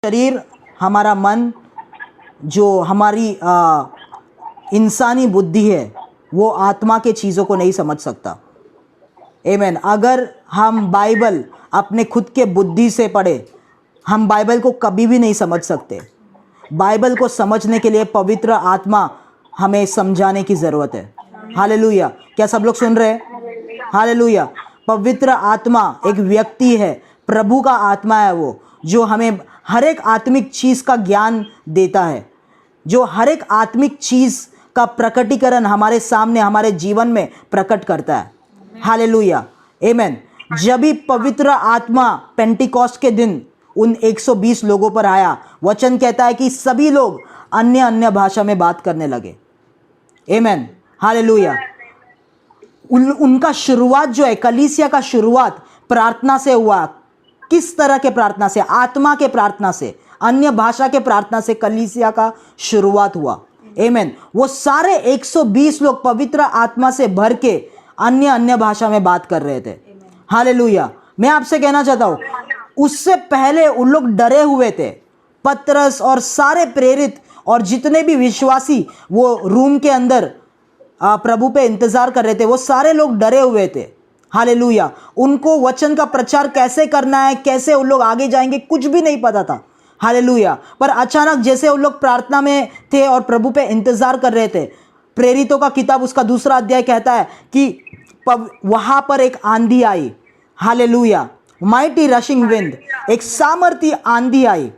शरीर, हमारा मन, जो हमारी इंसानी बुद्धि है, वो आत्मा के चीज़ों को नहीं समझ सकता। आमीन। अगर हम बाइबल अपने खुद के बुद्धि से पढ़े, हम बाइबल को कभी भी नहीं समझ सकते। बाइबल को समझने के लिए पवित्र आत्मा हमें समझाने की ज़रूरत है। हालेलुया। क्या सब लोग सुन रहे हैं? हालेलुया। पवित्र आत्मा एक व्यक्ति है, प्रभु का आत्मा है वो, जो हमें हर एक आत्मिक चीज़ का ज्ञान देता है, जो हर एक आत्मिक चीज़ का प्रकटीकरण हमारे सामने, हमारे जीवन में प्रकट करता है। हालेलुया। आमीन। जब भी पवित्र आत्मा पेंटिकॉस्ट के दिन उन 120 लोगों पर आया, वचन कहता है कि सभी लोग अन्य अन्य भाषा में बात करने लगे। आमीन। हालेलुया। उनका शुरुआत जो है, कलीसिया का शुरुआत प्रार्थना से हुआ। किस तरह के प्रार्थना से? आत्मा के प्रार्थना से, अन्य भाषा के प्रार्थना से कलीसिया का शुरुआत हुआ। आमीन। वो सारे 120 लोग पवित्र आत्मा से भर के अन्य अन्य भाषा में बात कर रहे थे। हालेलुया। मैं आपसे कहना चाहता हूं, उससे पहले उन लोग डरे हुए थे। पतरस और सारे प्रेरित और जितने भी विश्वासी वो रूम के अंदर प्रभु पे इंतजार कर रहे थे, वो सारे लोग डरे हुए थे। हालेलुया। उनको वचन का प्रचार कैसे करना है, कैसे उन लोग आगे जाएंगे, कुछ भी नहीं पता था। हालेलुया। पर अचानक जैसे उन लोग प्रार्थना में थे और प्रभु पे इंतजार कर रहे थे, प्रेरितों का किताब उसका 2 अध्याय कहता है कि वहां पर एक आंधी आई। हालेलुया। माइटी रशिंग विंड, एक सामर्थी आंधी आई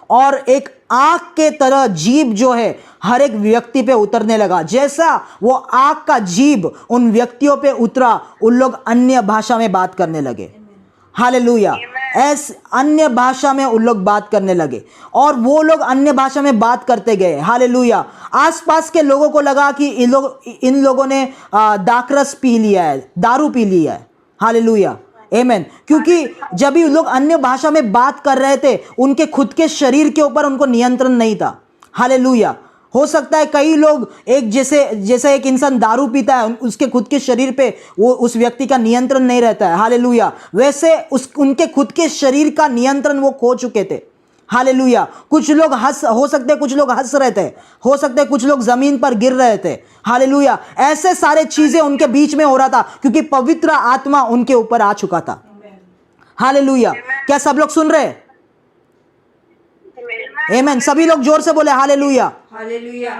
और एक आग के तरह जीभ जो है हर एक व्यक्ति पे उतरने लगा। जैसा वो आग का जीभ उन व्यक्तियों पे उतरा, उन लोग अन्य भाषा में बात करने लगे। हालेलुया। ऐसे अन्य भाषा में उन लोग बात करने लगे और वो लोग अन्य भाषा में बात करते गए। हालेलुया। आसपास के लोगों को लगा कि इन लोगों ने दाखरस पी लिया है, दारू पी लिया है। हालेलुया। आमीन। क्योंकि जब भी लोग अन्य भाषा में बात कर रहे थे, उनके खुद के शरीर के ऊपर उनको नियंत्रण नहीं था। हालेलुया। हो सकता है कई लोग एक जैसे एक इंसान दारू पीता है, उसके खुद के शरीर पे वो उस व्यक्ति का नियंत्रण नहीं रहता है। हालेलुया। वैसे उनके खुद के शरीर का नियंत्रण वो खो चुके थे। हालेलुया। कुछ लोग हो सकते हैं कुछ लोग हंस रहे थे, हो सकते हैं कुछ लोग जमीन पर गिर रहे थे। हालेलुया। ऐसे सारे चीजें उनके बीच में हो रहा था क्योंकि पवित्र आत्मा उनके ऊपर आ चुका था। हालेलुया। क्या सब लोग सुन रहे? आमीन। सभी लोग जोर से बोले हालेलुया। हालेलुया।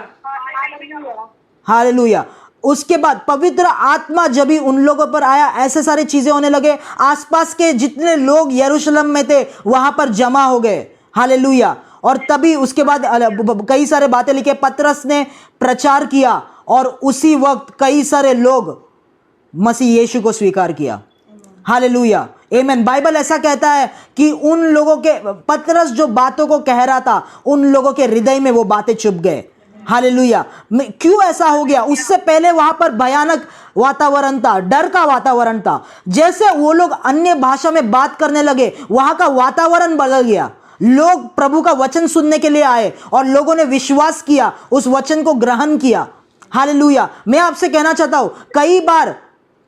हालेलुया। उसके बाद पवित्र आत्मा जब भी उन लोगों पर आया, ऐसे सारी चीजें होने लगे। आसपास के जितने लोग यरूशलेम में थे वहां पर जमा हो गए। हालेलुया। और तभी उसके बाद कई सारे बातें लिखे, पतरस ने प्रचार किया और उसी वक्त कई सारे लोग मसीह यीशु को स्वीकार किया। हालेलुया। आमीन। बाइबल ऐसा कहता है कि उन लोगों के, पतरस जो बातों को कह रहा था, उन लोगों के हृदय में वो बातें चुभ गए। हालेलुया। क्यों ऐसा हो गया? उससे पहले वहां पर भयानक वातावरण था, डर का वातावरण था। जैसे वो लोग अन्य भाषा में बात करने लगे, वहां का वातावरण बदल गया। लोग प्रभु का वचन सुनने के लिए आए और लोगों ने विश्वास किया, उस वचन को ग्रहण किया। हालेलुया। मैं आपसे कहना चाहता हूं,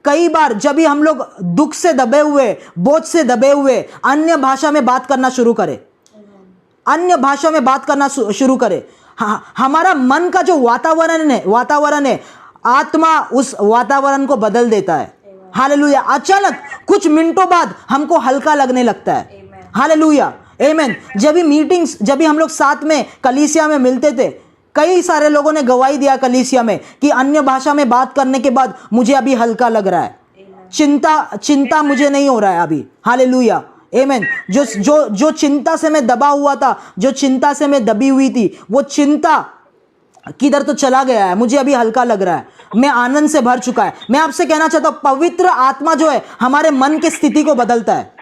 कई बार जब भी हम लोग दुख से दबे हुए, बोझ से दबे हुए अन्य भाषा में बात करना शुरू करें, अन्य भाषा में बात करना शुरू करें, हमारा मन का जो वातावरण है, आत्मा उस वातावरण को बदल देता है। हालेलुया। अचानक कुछ मिनटों बाद हमको हल्का लगने लगता है। हालेलुया। आमीन। जब भी हम लोग साथ में कलीसिया में मिलते थे, कई सारे लोगों ने गवाही दिया कलीसिया में कि अन्य भाषा में बात करने के बाद मुझे अभी हल्का लग रहा है, चिंता मुझे नहीं हो रहा है अभी। हालेलुया। आमीन। जो चिंता से मैं दबा हुआ था, जो चिंता से मैं दबी हुई थी, वो चिंता किधर तो चला गया है, मुझे अभी हल्का लग रहा है, मैं आनंद से भर चुका है। मैं आपसे कहना चाहता हूं, पवित्र आत्मा जो है हमारे मन की स्थिति को बदलता है।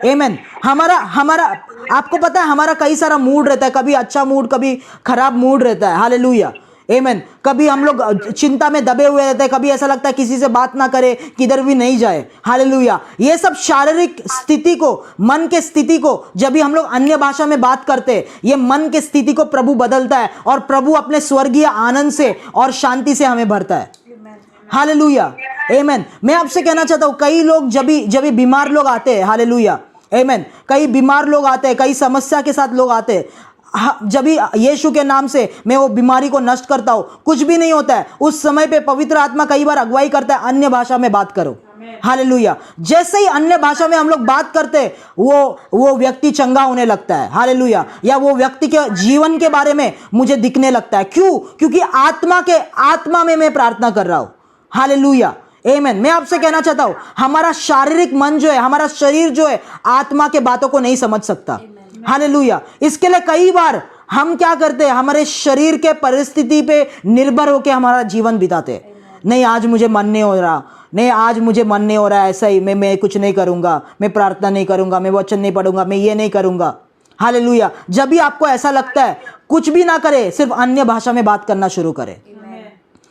आमीन। हमारा आपको पता है, हमारा कई सारा मूड रहता है, कभी अच्छा मूड, कभी खराब मूड रहता है। हालेलुया। आमीन। कभी हम लोग चिंता में दबे हुए रहते हैं, कभी ऐसा लगता है किसी से बात ना करे, किधर भी नहीं जाए। हालेलुया। ये सब शारीरिक स्थिति को, मन के स्थिति को, जब भी हम लोग अन्य भाषा में बात करते हैं, ये मन के स्थिति को प्रभु बदलता है और प्रभु अपने स्वर्गीय आनंद से और शांति से हमें भरता है। हालेलुया। आमीन। मैं आपसे कहना चाहता हूं, कई लोग जब भी बीमार लोग आते हैं, हालेलुया, आमेन। कई बीमार लोग आते हैं, कई समस्या के साथ लोग आते हैं, जब भी यीशु के नाम से मैं वो बीमारी को नष्ट करता हूं, कुछ भी नहीं होता है। उस समय पे पवित्र आत्मा कई बार अगुवाई करता है, अन्य भाषा में बात करो। हालेलुया। जैसे ही अन्य भाषा में हम लोग बात करते हैं, वो व्यक्ति चंगा होने लगता है। हालेलुया। या वो व्यक्ति के जीवन के बारे में मुझे दिखने लगता है। क्यों? क्योंकि आत्मा में मैं प्रार्थना कर रहा हूं। हालेलुया, आमेन। मैं आपसे कहना चाहता हूं, हमारा शारीरिक मन जो है, हमारा शरीर जो है, आत्मा के बातों को नहीं समझ सकता। हालेलुया। इसके लिए कई बार हम क्या करते हैं, हमारे शरीर के परिस्थिति पे निर्भर होकर हमारा जीवन बिताते हैं। नहीं, आज मुझे मन नहीं हो रहा, नहीं आज मुझे मन नहीं हो रहा है, ऐसा ही मैं कुछ नहीं करूंगा, मैं प्रार्थना नहीं करूंगा, मैं वचन नहीं पढ़ूंगा, मैं ये नहीं करूंगा। हालेलुया। जब भी आपको ऐसा लगता है, कुछ भी ना करे, सिर्फ अन्य भाषा में बात करना शुरू करें।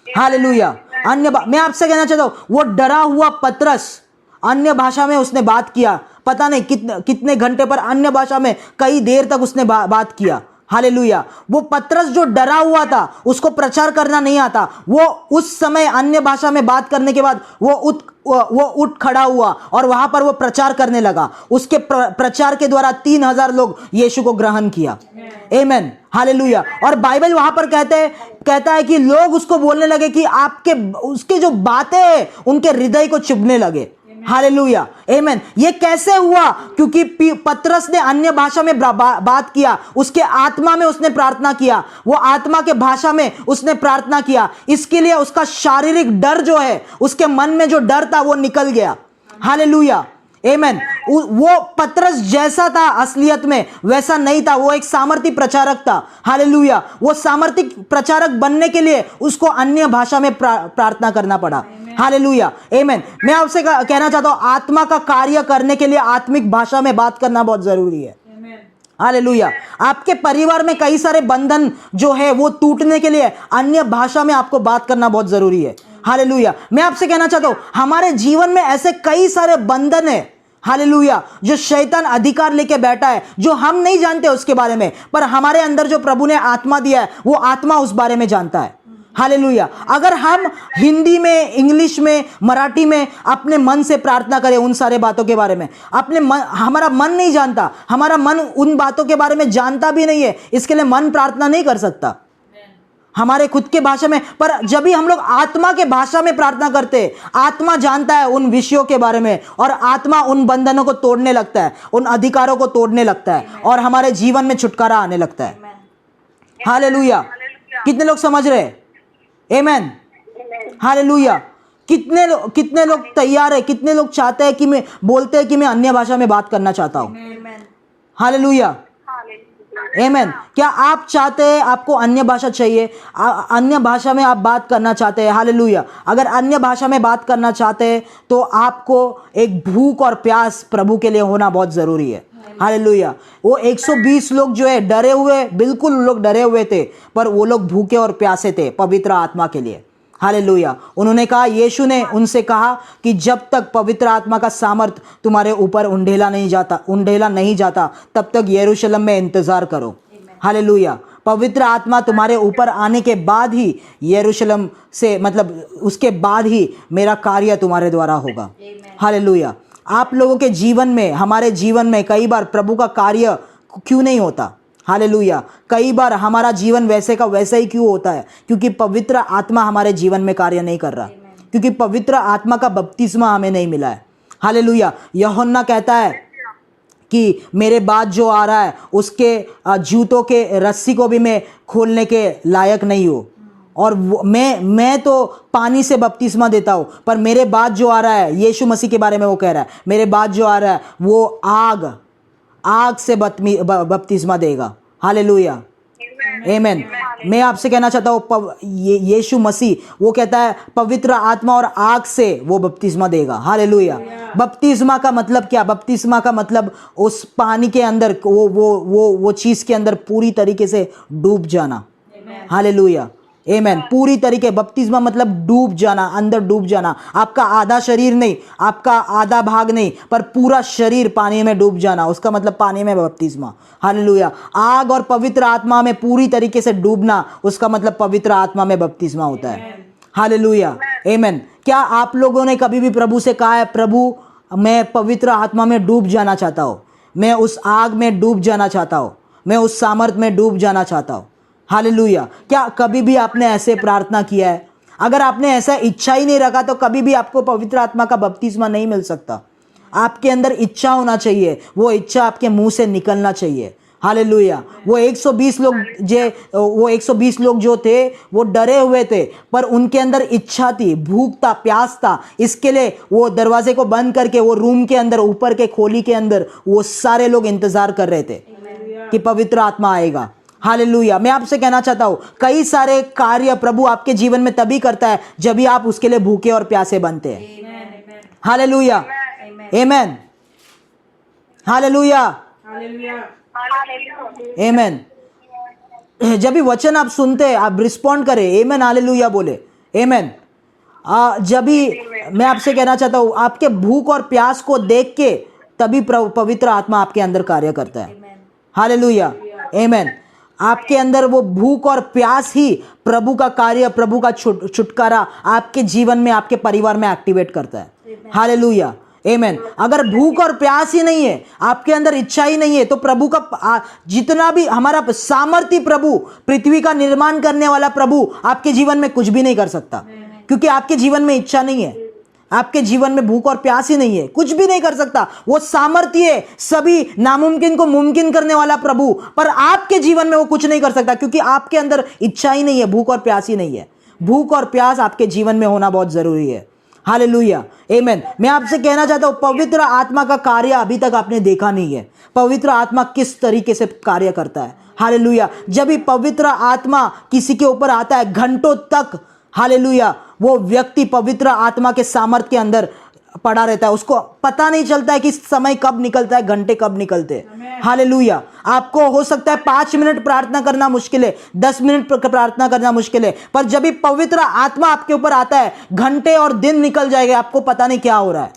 हालेलुया। मैं आपसे कहना चाहता हूं, वो डरा हुआ पतरस अन्य भाषा में उसने बात किया, पता नहीं कितने घंटे पर अन्य भाषा में कई देर तक उसने बात किया। हालेलुया। वो पतरस जो डरा हुआ था, उसको प्रचार करना नहीं आता, वो उस समय अन्य भाषा में बात करने के बाद वो उठ खड़ा हुआ और वहां पर वो प्रचार करने लगा। उसके प्रचार के द्वारा 3000 लोग यीशु को ग्रहण किया। आमेन। हालेलुया। और बाइबल वहां पर कहता है कि लोग उसको बोलने लगे कि उसके जो बातें हैं उनके हृदय को चुभने लगे। हालेलुया, आमेन। ये कैसे हुआ? क्योंकि पतरस ने अन्य भाषा में बात किया, उसके आत्मा में उसने प्रार्थना किया, वो आत्मा के भाषा में उसने प्रार्थना किया। इसके लिए उसका शारीरिक डर जो है, उसके मन में जो डर था वो निकल गया। हालेलुया, आमेन। वो पतरस जैसा था असलियत में वैसा नहीं था, वो एक सामर्थी प्रचारक था। हालेलुया। वो सामर्थी प्रचारक बनने के लिए उसको अन्य भाषा में प्रार्थना करना पड़ा। हालेलुया, आमेन। मैं आपसे कहना चाहता हूं, आत्मा का कार्य करने के लिए आत्मिक भाषा में बात करना बहुत जरूरी है। हालेलुया। आपके परिवार में कई सारे बंधन जो है वो टूटने के लिए अन्य भाषा में आपको बात करना बहुत जरूरी है। हालेलुया। मैं आपसे कहना चाहता हूं, हमारे जीवन में ऐसे कई सारे बंधन है, हालेलुया, जो शैतान अधिकार लेके बैठा है, जो हम नहीं जानते उसके बारे में, पर हमारे अंदर जो प्रभु ने आत्मा दिया है, वो आत्मा उस बारे में जानता है। हालेलुया। अगर हम हिंदी में, इंग्लिश में, मराठी में अपने मन से प्रार्थना करें उन सारे बातों के बारे में, हमारा मन नहीं जानता, हमारा मन उन बातों के बारे में जानता भी नहीं है, इसके लिए मन प्रार्थना नहीं कर सकता हमारे खुद के भाषा में। पर जब भी हम लोग आत्मा के भाषा में प्रार्थना करते हैं, आत्मा जानता है उन विषयों के बारे में, और आत्मा उन बंधनों को तोड़ने लगता है, उन अधिकारों को तोड़ने लगता है, और हमारे जीवन में छुटकारा आने लगता है। हालेलुया। कितने लोग समझ रहे? आमेन। हालेलुया। कितने लोग तैयार है, कितने लोग चाहते हैं कि बोलते हैं कि मैं अन्य भाषा में बात करना चाहता हूं? हालेलुया, आमेन। क्या आप चाहते हैं, आपको अन्य भाषा चाहिए, अन्य भाषा में आप बात करना चाहते हैं? हालेलुया। अगर अन्य भाषा में बात करना चाहते हैं तो आपको एक भूख और प्यास प्रभु के लिए होना बहुत जरूरी है। हालेलुया। वो 120 लोग जो है डरे हुए, बिल्कुल लोग डरे हुए थे, पर वो लोग भूखे और प्यासे थे पवित्र आत्मा के लिए। हालेलुया। उन्होंने कहा, यीशु ने उनसे कहा कि जब तक पवित्र आत्मा का सामर्थ तुम्हारे ऊपर उंडेला नहीं जाता तब तक यरूशलेम में इंतजार करो। हालेलुया। पवित्र आत्मा तुम्हारे ऊपर आने के बाद ही यरूशलेम से, मतलब उसके बाद ही मेरा कार्य तुम्हारे द्वारा होगा। हालेलुया। आप लोगों के जीवन में, हमारे जीवन में कई बार प्रभु का कार्य क्यों नहीं होता? हालेलुया। कई बार हमारा जीवन वैसे का वैसा ही क्यों होता है? क्योंकि पवित्र आत्मा हमारे जीवन में कार्य नहीं कर रहा, क्योंकि पवित्र आत्मा का बपतिस्मा हमें नहीं मिला है। हालेलुया। यूहन्ना कहता है कि मेरे बाद जो आ रहा है उसके जूतों के रस्सी को भी मैं खोलने के लायक नहीं हूँ, और मैं तो पानी से बपतिस्मा देता हूँ, पर मेरे बाद जो आ रहा है, यीशु मसीह के बारे में वो कह रहा है, मेरे बाद जो आ रहा है वो आग से बपतिस्मा देगा। हालेलुया, आमेन। मैं आपसे कहना चाहता हूँ, यीशु मसीह वो कहता है पवित्र आत्मा और आग से वो बपतिस्मा देगा। हालेलुया। बपतिस्मा का मतलब क्या? बपतिस्मा का मतलब उस पानी के अंदर, वो चीज के अंदर पूरी तरीके से डूब जाना। हालेलुया, आमेन। पूरी तरीके, बपतिस्मा मतलब डूब जाना, अंदर डूब जाना। आपका आधा शरीर नहीं, आपका आधा भाग नहीं, पर पूरा शरीर पानी में डूब जाना, उसका मतलब पानी में बपतिस्मा। हालेलुया। आग और पवित्र आत्मा में पूरी तरीके से डूबना, उसका मतलब पवित्र आत्मा में बपतिस्मा होता है। हालेलुया, आमेन। क्या आप लोगों ने कभी भी प्रभु से कहा है, प्रभु मैं पवित्र आत्मा में डूब जाना चाहता हूँ? मैं उस आग में डूब जाना चाहता हूँ, मैं उस सामर्थ में डूब जाना चाहता हूँ। हालेलुया। क्या कभी भी आपने ऐसे प्रार्थना किया है? अगर आपने ऐसा इच्छा ही नहीं रखा तो कभी भी आपको पवित्र आत्मा का बपतिस्मा नहीं मिल सकता। आपके अंदर इच्छा होना चाहिए, वो इच्छा आपके मुंह से निकलना चाहिए। हालेलुया। वो 120 लोग जो थे वो डरे हुए थे, पर उनके अंदर इच्छा थी, भूख था, प्यास था। इसके लिए वो दरवाजे को बंद करके वो रूम के अंदर, ऊपर के खोली के अंदर वो सारे लोग इंतजार कर रहे थे कि पवित्र आत्मा आएगा। हालेलुया। मैं आपसे कहना चाहता हूं, कई सारे कार्य प्रभु आपके जीवन में तभी करता है जब भी आप उसके लिए भूखे और प्यासे बनते हैं। हालेलुया। आमेन। हालेलुया। आमेन। जब भी वचन आप सुनते हैं आप रिस्पॉन्ड करें, आमेन, हालेलुया बोले, आमेन। जब भी मैं आपसे कहना चाहता हूं, आपके भूख और प्यास को देख के तभी पवित्र आत्मा आपके अंदर कार्य करता है। हालेलुया। आमेन। आपके अंदर वो भूख और प्यास ही प्रभु का कार्य, प्रभु का छुटकारा आपके जीवन में, आपके परिवार में एक्टिवेट करता है। हालेलुया। आमेन। अगर भूख और प्यास ही नहीं है, आपके अंदर इच्छा ही नहीं है, तो प्रभु का जितना भी हमारा सामर्थ्य, प्रभु पृथ्वी का निर्माण करने वाला प्रभु आपके जीवन में कुछ भी नहीं कर सकता, क्योंकि आपके जीवन में इच्छा नहीं है, आपके जीवन में भूख और प्यास ही नहीं है, कुछ भी नहीं कर सकता। वो सामर्थ्य है सभी नामुमकिन को मुमकिन करने वाला प्रभु, पर आपके जीवन में वो कुछ नहीं कर सकता, क्योंकि आपके अंदर इच्छा ही नहीं है, भूख और प्यास ही नहीं है। भूख और प्यास आपके जीवन में होना बहुत जरूरी है। हालेलुया। आमेन। मैं आपसे कहना चाहता हूं, पवित्र आत्मा का कार्य अभी तक आपने देखा नहीं है। पवित्र आत्मा किस तरीके से कार्य करता है। हालेलुया। जब भी पवित्र आत्मा किसी के ऊपर आता है, घंटों तक, हालेलुया, वो व्यक्ति पवित्र आत्मा के सामर्थ्य के अंदर पड़ा रहता है। उसको पता नहीं चलता है कि समय कब निकलता है, घंटे कब निकलते हैं। हालेलुया। आपको हो सकता है 5 मिनट प्रार्थना करना मुश्किल है, 10 मिनट प्रार्थना करना मुश्किल है, पर जब भी पवित्र आत्मा आपके ऊपर आता है, घंटे और दिन निकल जाएंगे, आपको पता नहीं क्या हो रहा है।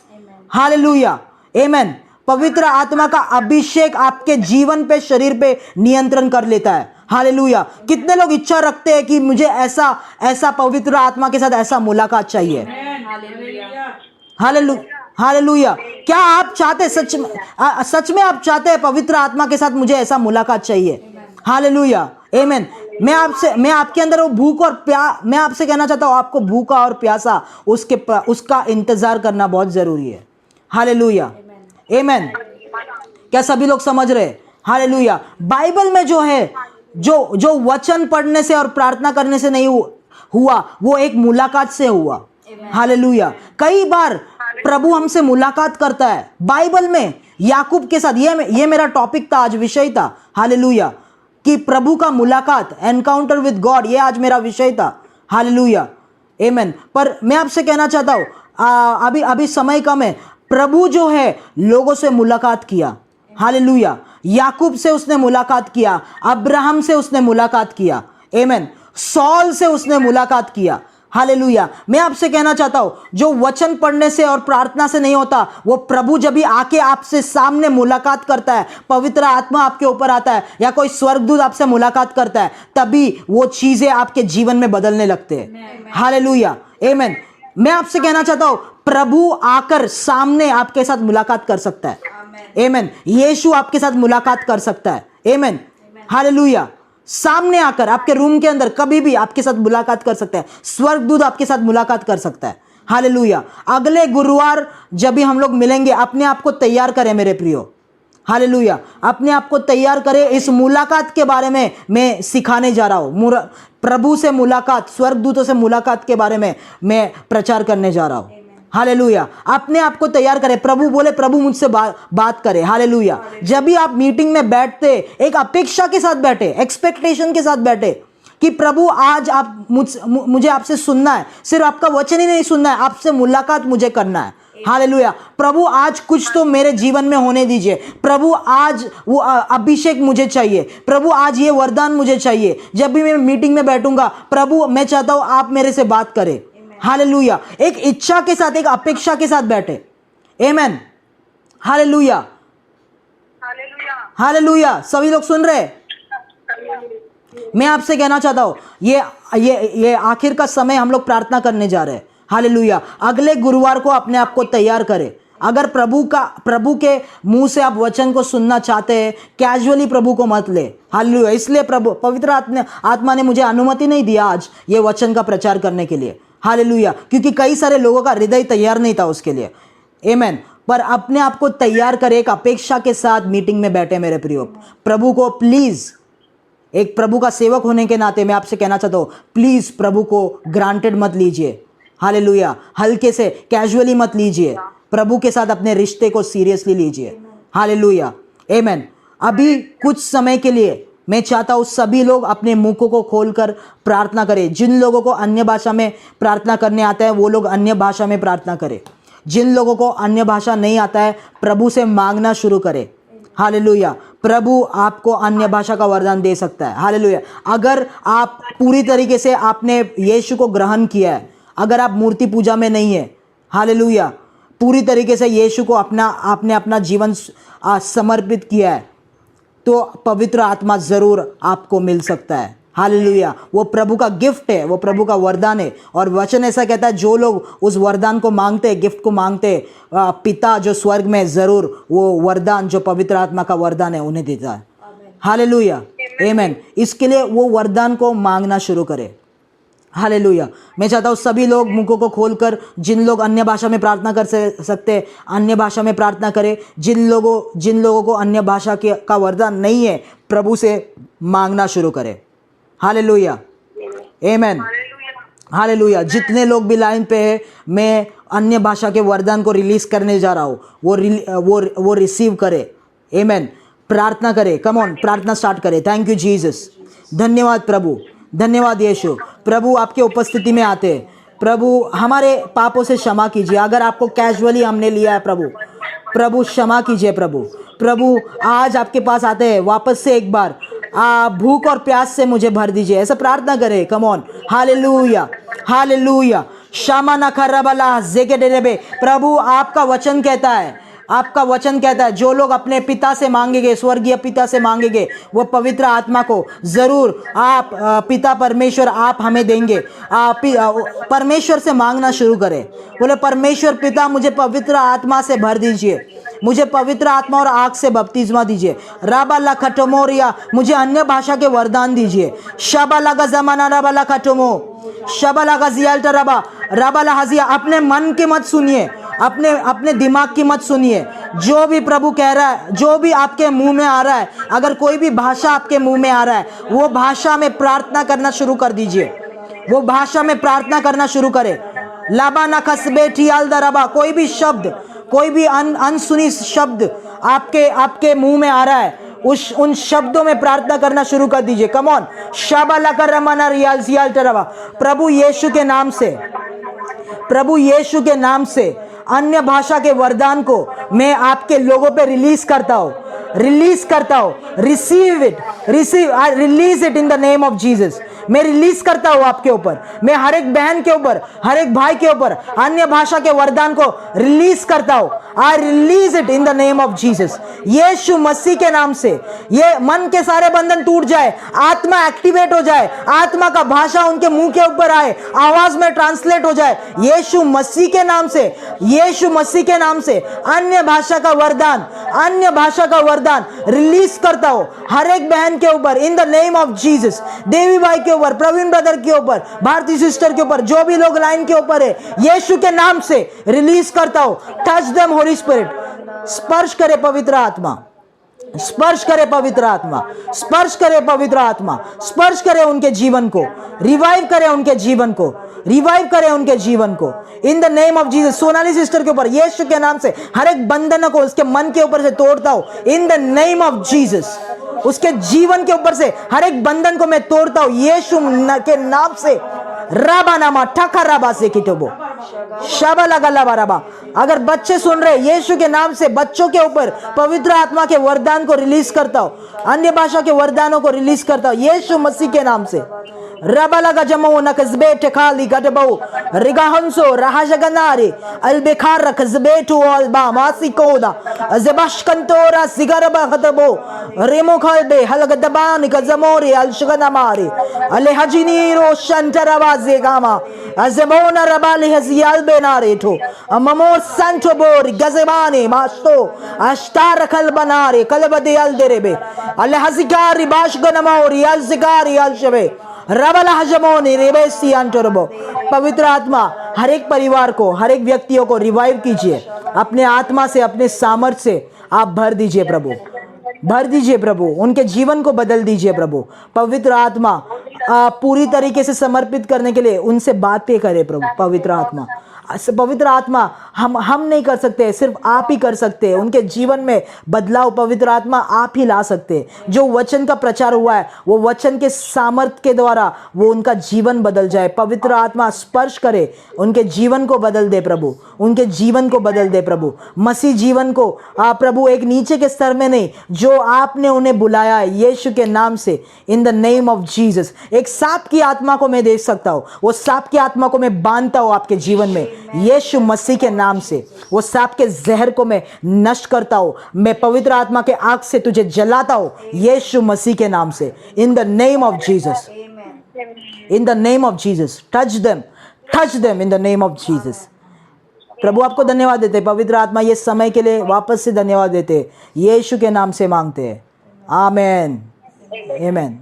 हालेलुया। आमेन। पवित्र आत्मा का अभिषेक आपके जीवन पे, शरीर पे नियंत्रण कर लेता है। हालेलुया। कितने लोग इच्छा रखते हैं कि मुझे ऐसा पवित्र आत्मा के साथ ऐसा मुलाकात चाहिए। हालेलुया। क्या आप चाहते, सच में आप चाहते हैं पवित्र आत्मा के साथ मुझे ऐसा मुलाकात चाहिए। हालेलुया। आमेन। मैं आपके अंदर वो भूख और प्यास, मैं आपसे कहना चाहता हूं, आपको भूखा और प्यासा उसका इंतजार करना बहुत जरूरी है। हालेलुया। आमेन। क्या सभी लोग समझ रहे? हालेलुया। बाइबल में जो है, जो वचन पढ़ने से और प्रार्थना करने से नहीं हुआ, वो एक मुलाकात से हुआ। हालेलुया। कई बार प्रभु हमसे मुलाकात करता है बाइबल में, याकूब के साथ। ये मेरा टॉपिक था आज, विषय था। हालेलुया। कि प्रभु का मुलाकात, एनकाउंटर विद गॉड, ये आज मेरा विषय था। हालेलुया। आमेन। पर मैं आपसे कहना चाहता हूं, अभी समय कम है। प्रभु जो है लोगों से मुलाकात किया। हालेलुया। याकूब से उसने मुलाकात किया, अब्राहम से उसने मुलाकात किया। आमेन। सॉल से उसने मुलाकात किया। हालेलुया। मैं आपसे कहना चाहता हूं, जो वचन पढ़ने से और प्रार्थना से नहीं होता, वो प्रभु जब भी आके आपसे सामने मुलाकात करता है, पवित्र आत्मा आपके ऊपर आता है, या कोई स्वर्गदूत आपसे मुलाकात करता है, तभी वो चीजें आपके जीवन में बदलने लगते हैं। हालेलुया। आमेन। मैं आपसे कहना चाहता हूं, प्रभु आकर सामने आपके साथ मुलाकात कर सकता है। आमेन। यीशु आपके साथ मुलाकात कर सकता है। आमेन। हालेलुया। सामने आकर आपके रूम के अंदर कभी भी आपके साथ मुलाकात कर सकता है। स्वर्गदूत आपके साथ मुलाकात कर सकता है। हालेलुया। अगले गुरुवार जब भी हम लोग मिलेंगे, अपने आप को तैयार करें मेरे प्रियो। हालेलुया। अपने आप को तैयार करें। इस मुलाकात के बारे में मैं सिखाने जा रहा हूं। प्रभु से मुलाकात, स्वर्गदूतों से मुलाकात के बारे में मैं प्रचार करने जा रहा हूं। हालेलुया। अपने आप को तैयार करें। प्रभु बोले, प्रभु मुझसे बात करे। हालेलुया। जब भी आप मीटिंग में बैठते, एक अपेक्षा के साथ बैठे, एक्सपेक्टेशन के साथ बैठे कि प्रभु आज आप मुझे आपसे सुनना है। सिर्फ आपका वचन ही नहीं सुनना है, आपसे मुलाकात मुझे करना है। हालेलुया। प्रभु आज कुछ तो मेरे जीवन में होने दीजिए। प्रभु आज वो अभिषेक मुझे चाहिए। प्रभु आज ये वरदान मुझे चाहिए। जब भी मैं मीटिंग में बैठूंगा, प्रभु मैं चाहता हूं आप मेरे से बात करें। हालेलुया। एक इच्छा के साथ, एक अपेक्षा के साथ बैठे। आमेन। हालेलुया। हालेलुया। सभी लोग सुन रहे? मैं आपसे कहना चाहता हूं, ये आखिर का समय हम लोग प्रार्थना करने जा रहे हैं। हालेलुया। अगले गुरुवार को अपने आप को तैयार करें। अगर प्रभु के मुंह से आप वचन को सुनना चाहते हैं, कैजुअली प्रभु को मत ले। हालेलुया। इसलिए प्रभु पवित्र आत्मा ने मुझे अनुमति नहीं दिया आज ये वचन का प्रचार करने के लिए। हालेलुया। क्योंकि कई सारे लोगों का हृदय तैयार नहीं था उसके लिए। आमेन। पर अपने आप को तैयार कर एक अपेक्षा के साथ मीटिंग में बैठे मेरे प्रियो। प्रभु को प्लीज, एक प्रभु का सेवक होने के नाते मैं आपसे कहना चाहता हूँ, प्लीज प्रभु को ग्रांटेड मत लीजिए। हालेलुया। हल्के से, कैजुअली मत लीजिए। प्रभु के साथ अपने रिश्ते को सीरियसली लीजिए। हालेलुया। आमेन। अभी कुछ समय के लिए मैं चाहता हूँ सभी लोग अपने मुखों को खोलकर प्रार्थना करें। जिन लोगों को अन्य भाषा में प्रार्थना करने आता है वो लोग अन्य भाषा में प्रार्थना करें। जिन लोगों को अन्य भाषा नहीं आता है प्रभु से मांगना शुरू करें। हालेलुया। प्रभु आपको अन्य भाषा का वरदान दे सकता है। हालेलुया। अगर आप पूरी तरीके से आपने यीशु को ग्रहण किया है, अगर आप मूर्ति पूजा में नहीं है, हालेलुया, पूरी तरीके से यीशु को आपने अपना जीवन समर्पित किया है, तो पवित्र आत्मा जरूर आपको मिल सकता है। हालेलुया। वो प्रभु का गिफ्ट है, वो प्रभु का वरदान है। और वचन ऐसा कहता है जो लोग उस वरदान को मांगते, गिफ्ट को मांगते, पिता जो स्वर्ग में जरूर वो वरदान जो पवित्र आत्मा का वरदान है उन्हें देता है। हालेलुया। आमेन। इसके लिए वो वरदान को मांगना शुरू करें। हालेलुया। मैं चाहता हूँ सभी लोग मुखों को खोलकर, जिन लोग अन्य भाषा में प्रार्थना कर सकते अन्य भाषा में प्रार्थना करें। जिन लोगों को अन्य भाषा का वरदान नहीं है प्रभु से मांगना शुरू करें। हालेलुया। आमेन। हालेलुया। जितने लोग भी लाइन पे है, मैं अन्य भाषा के वरदान को रिलीज करने जा रहा हूँ, वो रिसीव करे। आमेन। प्रार्थना करे। कम ऑन, प्रार्थना स्टार्ट करे। Thank you Jesus. धन्यवाद प्रभु, धन्यवाद यीशु। प्रभु आपके उपस्थिति में आते हैं। प्रभु हमारे पापों से क्षमा कीजिए। अगर आपको कैजुअली हमने लिया है प्रभु क्षमा कीजिए। प्रभु आज आपके पास आते हैं वापस से एक बार, भूख और प्यास से मुझे भर दीजिए। ऐसा प्रार्थना करें। Come on. हालेलुया। हालेलुया। शामा नखरबला जेकेडेबे। प्रभु आपका वचन कहता है जो लोग अपने पिता से मांगेंगे, स्वर्गीय पिता से मांगेंगे, वो पवित्र आत्मा को जरूर आप पिता परमेश्वर आप हमें देंगे। परमेश्वर से मांगना शुरू करें। बोले परमेश्वर पिता मुझे पवित्र आत्मा से भर दीजिए, मुझे पवित्र आत्मा और आग से बपतिस्मा दीजिए। राबाला खटोमोरिया, मुझे अन्य भाषा के वरदान दीजिए। शबाला का जमाना राबाला खटोमो, शबाला का जियाल्टा राबाला हजिया। अपने मन की मत सुनिए, अपने दिमाग की मत सुनिए। जो भी प्रभु कह रहा है, जो भी आपके मुंह में आ रहा है, अगर कोई भी भाषा आपके मुंह में आ रहा है, वो भाषा में प्रार्थना करना शुरू कर दीजिए। वो भाषा में प्रार्थना करना शुरू करें। लाबाना खसबे टियालदा रबा। कोई भी शब्द, कोई भी अनसुनी शब्द आपके मुंह में आ रहा है, उन शब्दों में प्रार्थना करना शुरू कर दीजिए। Come on. शाबाला कर रमाना रियाल सियाल टरवा। प्रभु यीशु के नाम से अन्य भाषा के वरदान को मैं आपके लोगों पे रिलीज करता हूँ। Receive it, release it in the name of Jesus. मैं रिलीज करता हूँ आपके ऊपर, मैं हर एक बहन के ऊपर, हर एक भाई के ऊपर अन्य भाषा के वरदान को रिलीज करता हूँ। I release it in the name of Jesus. Yeshu Masih के नाम से ये मन के सारे बंधन टूट जाए, आत्मा एक्टिवेट हो जाए, आत्मा का भाषा उनके मुंह के ऊपर आए, आवाज में ट्रांसलेट हो जाए। यीशु मसीह के नाम से, यीशु मसीह के नाम से अन्य भाषा का वरदान रिलीज करता हूँ हर एक बहन के ऊपर in the name of Jesus. देवी भाई के ऊपर, प्रवीण ब्रदर के ऊपर, भारती सिस्टर के ऊपर, जो भी लोग लाइन के ऊपर है, यीशु के नाम से रिलीज करता हूँ। Touch them Holi spirit. स्पर्श करे पवित्र आत्मा, स्पर्श करे पवित्र आत्मा, स्पर्श करे पवित्र आत्मा, स्पर्श करे उनके जीवन को, रिवाइव करे उनके जीवन को, रिवाइव करे उनके जीवन को इन the name of Jesus. Sonali sister के ऊपर यीशु के नाम से हर एक बंधन को उसके मन के ऊपर से तोड़ता हूं इन द नेम ऑफ जीसस। उसके जीवन के ऊपर से हर एक बंधन को मैं तोड़ता हूं यीशु के नाम से। राबा नामा ठका राबा से किटोबो शाबा लगा लाबा राबा। अगर बच्चे सुन रहे, यीशु के नाम से बच्चों के ऊपर पवित्र आत्मा के वरदान को रिलीज करता हूं, अन्य भाषा के वरदानों को रिलीज करता हूं यीशु मसीह के नाम से। रबलगा जमो नकज़बे टखाली गडबो रिगाहंसो राहजगनारे अलबेखार रखज़बेटो अलबा मासिकोदा ज़बशकंतोरा सिगरबा खतबो रेमोखलबे हलगदबान कज़मोरे अलशगनामारे अलेहजिनीरो शंटरवाज़े गामा अज़मोना रबाले हज़ियाल बेनारेठो अममो santo bori gazebani masto ashtar kal banare kalbadi al derebe al hazikari bashganamori al zikari al shebe रबला हजमोनी रेबेसी अंटरबो। पवित्र आत्मा हर एक परिवार को, हर एक व्यक्तियों को रिवाइव कीजिए अपने आत्मा से, अपने सामर्थ्य से आप भर दीजिए प्रभु, भर दीजिए प्रभु, उनके जीवन को बदल दीजिए प्रभु। पवित्र आत्मा पूरी तरीके से समर्पित करने के लिए उनसे बातें करे प्रभु। पवित्र आत्मा, पवित्र आत्मा हम नहीं कर सकते, सिर्फ आप ही कर सकते हैं। उनके जीवन में बदलाव पवित्र आत्मा आप ही ला सकते हैं। जो वचन का प्रचार हुआ है वो वचन के सामर्थ्य के द्वारा वो उनका जीवन बदल जाए। पवित्र आत्मा स्पर्श करे, उनके जीवन को बदल दे प्रभु, उनके जीवन को बदल दे प्रभु। मसीह जीवन को प्रभु एक नीचे के स्तर में नहीं, जो आपने उन्हें बुलाया है यीशु के नाम से, in the name of Jesus. एक सांप की आत्मा को मैं देख सकता हूँ, वो सांप की आत्मा को मैं बांधता हूँ आपके जीवन में यीशु मसीह के नाम से। वो सांप के जहर को मैं नष्ट करता हूँ, मैं पवित्र आत्मा के आग से तुझे जलाता हूँ यीशु मसीह के नाम से, in the name of Jesus, in the name of Jesus. Touch them in the name of Jesus. प्रभु आपको धन्यवाद देते, पवित्र आत्मा ये समय के लिए वापस से धन्यवाद देते, यीशु के नाम से मांगते हैं, आमेन, आमेन।